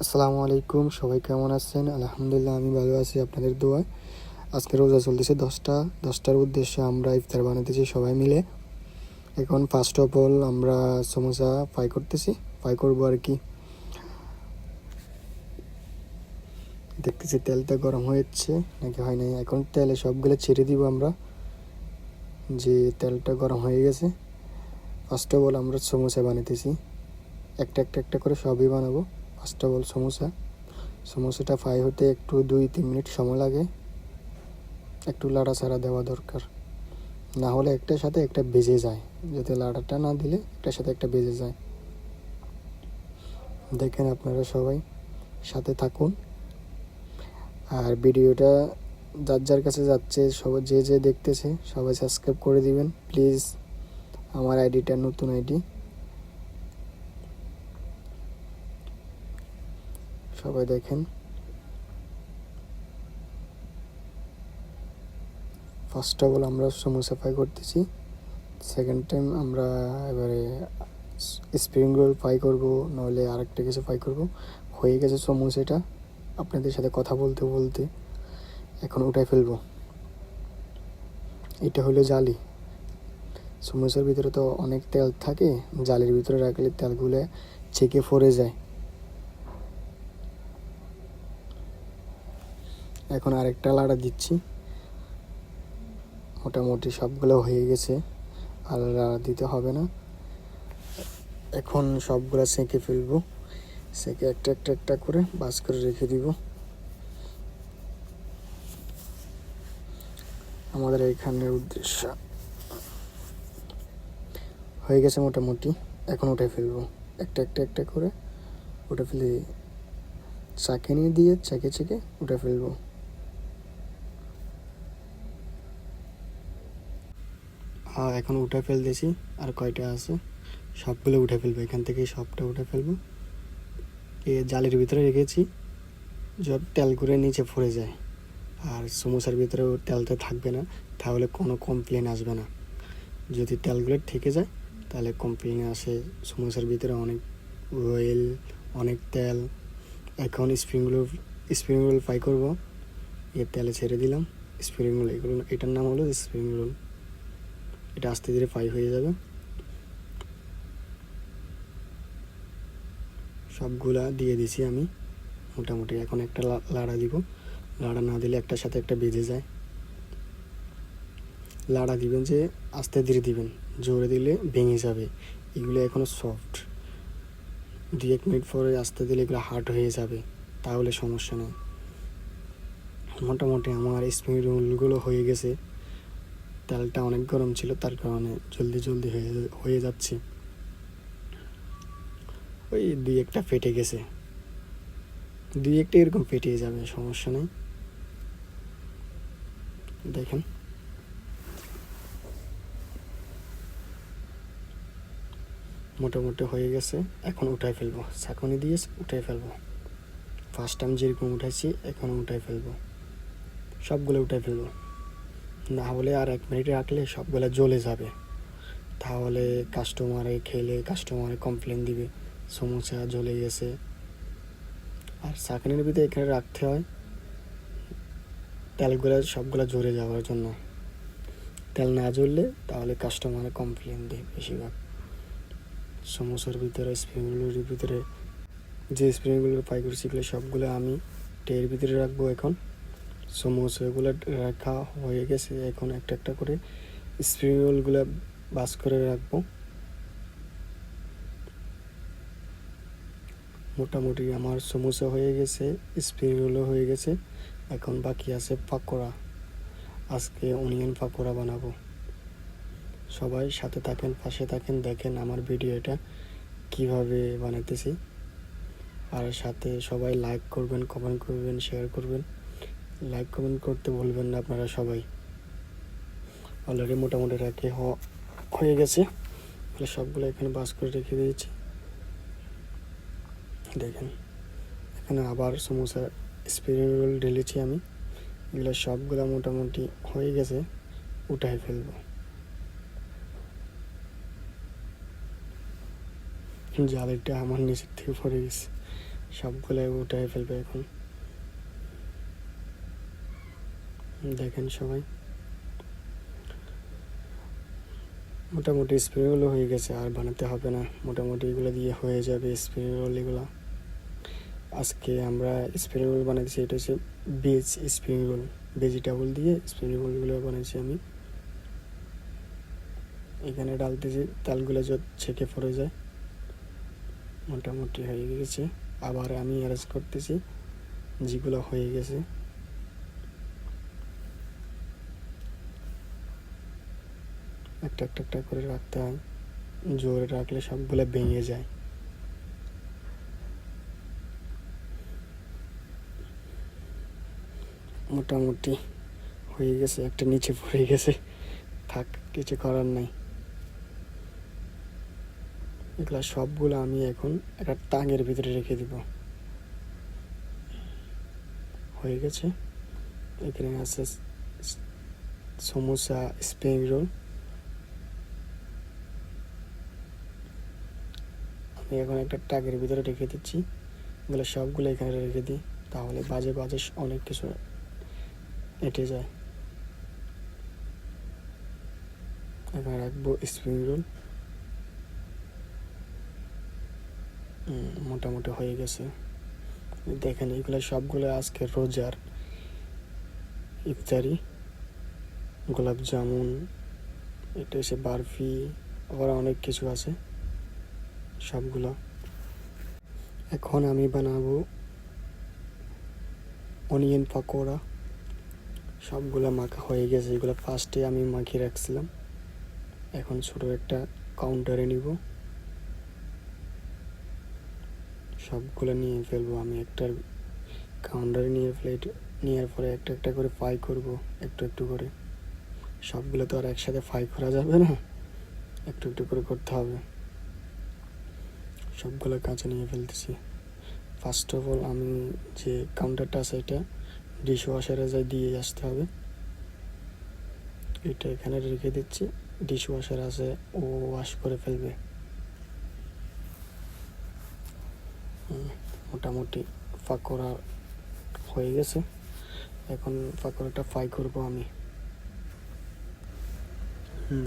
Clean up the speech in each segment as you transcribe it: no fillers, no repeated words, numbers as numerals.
আসসালামু আলাইকুম, সবাই কেমন আছেন? আলহামদুলিল্লাহ আমি ভালো আছি আপনাদের দোয়ায়। আজকে রোজা চলতেছে 10টার উদ্দেশ্যে আমরা ইফতার বানাতেছি সবাই মিলে। এখন ফার্স্ট অফ অল আমরা সমোসা ফ্রাই করবো আর কি। দেখতেছি তেলটা গরম হয়েছে নাকি হয় নাই। এখন তেলে সবগুলো ছেড়ে দিব আমরা, যে তেলটা গরম হয়ে গেছে। ফার্স্ট অফ অল আমরা সমোসা বানাতেছি, একটা করে সবই বানাবো। ফার্স্ট অফ অল সমোসাটা ফ্রাই হতে একটু 2-3 মিনিট সময় লাগে, একটু লাড়াচাড়া দেওয়া দরকার, না হলে একটার সাথে একটা বেজে যায়। যাতে লাড়াটা না দিলে একটার সাথে একটা বেজে যায়। দেখেন আপনারা সবাই সাথে থাকুন। আর ভিডিওটা যার যার কাছে যাচ্ছে, সবাই যে দেখতেছে সবাই সাবস্ক্রাইব করে দিবেন প্লিজ। আমার আইডিটা নতুন আইডি, সবাই দেখেন। ফার্স্ট অফ অল আমরা সমোসা ফ্রাই করতেছি, সেকেন্ড টাইম আমরা এবারে স্প্রিং রোল ফ্রাই করবো, নাহলে আরেকটা কিছু ফ্রাই করবো। হয়ে গেছে সমোসাটা আপনাদের সাথে কথা বলতে বলতে। এখন উঠাই ফেলবো। এটা হলো জালি। সমোসার ভিতরে তো অনেক তেল থাকে, জালির ভিতরে রাখলে তেলগুলো ছেঁকে ফরে যায়। এখন আরেকটা লাড়া দিচ্ছি। মোটামুটি সবগুলো হয়ে গেছে, আর লাড়া দিতে হবে না। এখন সবগুলো ছেঁকে ফেলবো, ছেঁকে একটা করে বাস করে রেখে দিব। আমাদের এইখানের উদ্দেশ্য হয়ে গেছে মোটামুটি। এখন উঠে ফেলবো একটা করে উঠে ফেলে চাকে দিয়ে চেকে উঠে ফেলবো। এখন উঠে ফেলতেছি, আর কয়টা আছে সবগুলো উঠে ফেলবো। এখান থেকে সবটা উঠে ফেলবো। জালের ভিতরে রেখেছি, সব তেল করে নিচে পড়ে যায়। আর সমোসার ভিতরে তেলটা থাকবে না, তাহলে কোনো কমপ্লেন আসবে না। যদি তেলগুলো ঠেকে যায় তাহলে কমপ্লেন আসে। সমোসার ভিতরে অনেক অয়েল, অনেক তেল। এখন স্প্রিং রোল ফ্রাই করবো। এর তেলে ছেড়ে দিলাম স্প্রিং রোল। এটার নাম হলো স্প্রিং রোল। এটা আস্তে ধীরে ফ্রাই হয়ে যাবে। সবগুলা দিয়ে দিছি আমি মোটামুটি। এখন একটা লাড়া দিব, লাড়া না দিলে একটার সাথে একটা বেজে যায়। লাড়া দিবেন যে আস্তে ধীরে দিবেন, জোরে দিলে ভেঙে যাবে। এগুলো এখনও সফট, 2-1 মিনিট পরে আস্তে দিলে এগুলো হার্ড হয়ে যাবে, তাহলে সমস্যা নেই। মোটামুটি আমার স্প্রিং রোলগুলো হয়ে গেছে। তেলটা অনেক গরম ছিল, তার কারণে জলদি হয়ে যাচ্ছে। ওই 2-1টা ফেটে গেছে, 2-1টা এরকম ফেটে যাবে, সমস্যা নেই। দেখেন মোটামুটি হয়ে গেছে। এখন উঠাই ফেলবো, ছাঁকনি দিয়ে উঠাই ফেলবো। ফার্স্ট টাইম যেরকম উঠাইছি এখন উঠাই ফেলবো, সবগুলো উঠাই ফেলবো। না হলে আর 1 মিনিট রাখলে সবগুলো জ্বলে যাবে, তাহলে কাস্টমারে কমপ্লেন দিবে সমোসা জ্বলে গেছে। আর ছাঁকনির ভিতরে এখানে রাখতে হয় তেলগুলো সবগুলো জ্বলে যাওয়ার জন্য। তেল না জ্বললে তাহলে কাস্টমারে কমপ্লেন দেয় বেশিরভাগ। সমোসার ভিতরে স্প্রিং রোলের ভিতরে যে স্প্রিংগুলো ফ্রাই করছি সেগুলো সবগুলো আমি ট্রের ভিতরে রাখবো। এখন সমোসাগুলো রাখা হয়ে গেছে। এখন একটা করে স্প্রিং রোলগুলো বাস করে রাখবো। মোটামুটি আমার সমোসা হয়ে গেছে, স্প্রিং রোলও হয়ে গেছে। এখন বাকি আছে পাকোড়া। আজকে অনিয়ন পাকোড়া বানাবো। সবাই সাথে থাকেন, পাশে থাকেন, দেখেন আমার ভিডিওটা কিভাবে বানাইতেছি। আর সাথে সবাই লাইক করবেন, কমেন্ট করবেন, শেয়ার করবেন। লাইক কমেন্ট করতে ভুলবেন না আপনারা সবাই। অলরেডি মোটামুটি হয়ে গেছে। তাহলে সবগুলো এখানে বাস করে রেখে দিয়েছি। দেখেন এখানে আবার সমোসা স্প্রিং রোল ঢেলেছি আমি। এগুলো সবগুলো মোটামুটি হয়ে গেছে, উঠাই ফেলবো। জালিটা আমার নিচের থেকে পড়ে গেছে, সবগুলো উঠাই ফেলবে এখন। দেখেন সবাই, মোটামুটি স্প্রিং রোল হয়ে গেছে, আর বানাতে হবে না, মোটামুটি এগুলো দিয়ে হয়ে যাবে স্প্রিং রোল এগুলো। আজকে আমরা স্প্রিং রোল বানাইছি, এটা হচ্ছে ভেজ স্প্রিং রোল, ভেজিটেবল দিয়ে স্প্রিং রোলগুলো বানাইছি আমি। এখানে ডালতেছি, তালগুলো যত ছেঁকে পড়ে যায়। মোটামুটি হয়ে গেছে, আবার আমি অ্যারেঞ্জ করতেছি যেগুলো হয়ে গেছে। একটা একটা একটা করে রাখতে হয়, জোরে রাখলে সবগুলো ভেঙে যায়। মোটামুটি হয়ে গেছে, একটা নিচে পড়ে গেছে, থাক, কিছু করার নাই। এগুলো সবগুলো আমি এখন একটা তাঙের ভিতরে রেখে দিব। হয়ে গেছে। এখানে আছে সমোসা, স্প্রিং রোল। আমি এখন একটা টাগের ভিতরে রেখে দিচ্ছি, এগুলো সবগুলো এখানে রেখে দিই, তাহলে বাজে বাজে অনেক কিছু এঁটে যায়। এখানে রাখবো স্প্রিং রোল। মোটামুটি হয়ে গেছে। দেখেন এগুলো সবগুলো আজকে রোজার ইফতারি। গোলাপ জামুন, এটা হচ্ছে বারফি, আবার অনেক কিছু আছে সবগুলো। এখন আমি বানাবো অনিয়ন পাকোড়া। সবগুলো মাখা হয়ে গেছে, এগুলো ফার্স্টে আমি মাখিয়ে রাখছিলাম। এখন ছোটো একটা কাউন্টারে নিব, সবগুলো নিয়ে ফেলবো আমি একটা কাউন্টারে নেওয়ার পরে একটা একটা করে ফ্রাই করব, একটু একটু করে। সবগুলো তো আর একসাথে ফ্রাই করা যাবে না, একটু একটু করে করতে হবে। সবগুলো কাঁচা নিয়ে ফেলতেছি। ফার্স্ট অফ অল আমি যে কাউন্টারটা আছে এটা ডিশ ওয়াশারে যাই দিয়ে আসতে হবে। এটা এখানে রেখে দিচ্ছি, ডিশ ওয়াশার আছে, ও ওয়াশ করে ফেলবে। মোটামুটি পাকোড়া হয়ে গেছে, এখন পাকোড়াটা ফ্রাই করব আমি।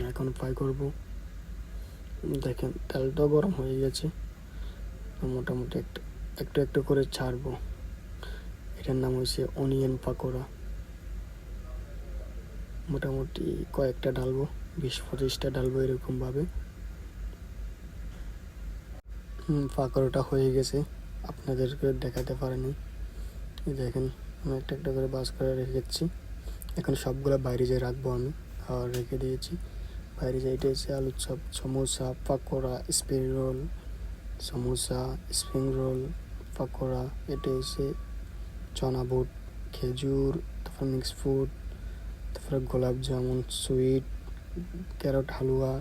এখন ফ্রাই করব। দেখেন তেলটাও গরম হয়ে গেছে, মোটামুটি একটু একটু একটু করে ছাড়বো। এটার নাম হচ্ছে অনিয়ন পাকোড়া। মোটামুটি কয়েকটা ঢালবো, 20-25টা ঢালবো এরকমভাবে। পাকোড়াটা হয়ে গেছে, আপনাদেরকে দেখাতে পারিনি। দেখেন আমি একটা একটা করে বাস করে রেখেছি। এখন সবগুলো বাইরে যেয়ে রাখবো আমি, আর রেখে দিয়েছি বাইরে যেয়ে। এটা হচ্ছে আলুর chop, samosa, pakora, spring roll, samosa, spring roll, pakora. এটা হচ্ছে চনা বুট, খেজুর, তারপর মিক্স ফ্রুট, তারপরে গোলাপ জামুন, সুইট, ক্যারট হালুয়া,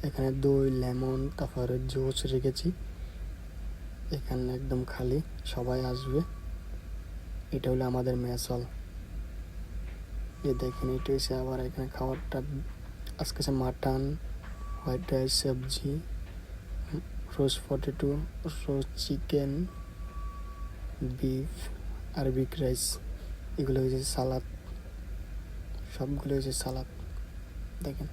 এখানে দই, লেমন, তারপরে জুস রেখেছি। এখানে একদম খালি, সবাই আসবে। এটা হলো আমাদের মেসল। দেখেন এটা হচ্ছে আবার এখানে খাবারটা আজকে আছে মাটন, হোয়াইট রাইস, সবজি, roast potato, roast chicken, beef, Arabic rice. এগুলো হচ্ছে সালাদ, সবগুলো হচ্ছে সালাদ। দেখেন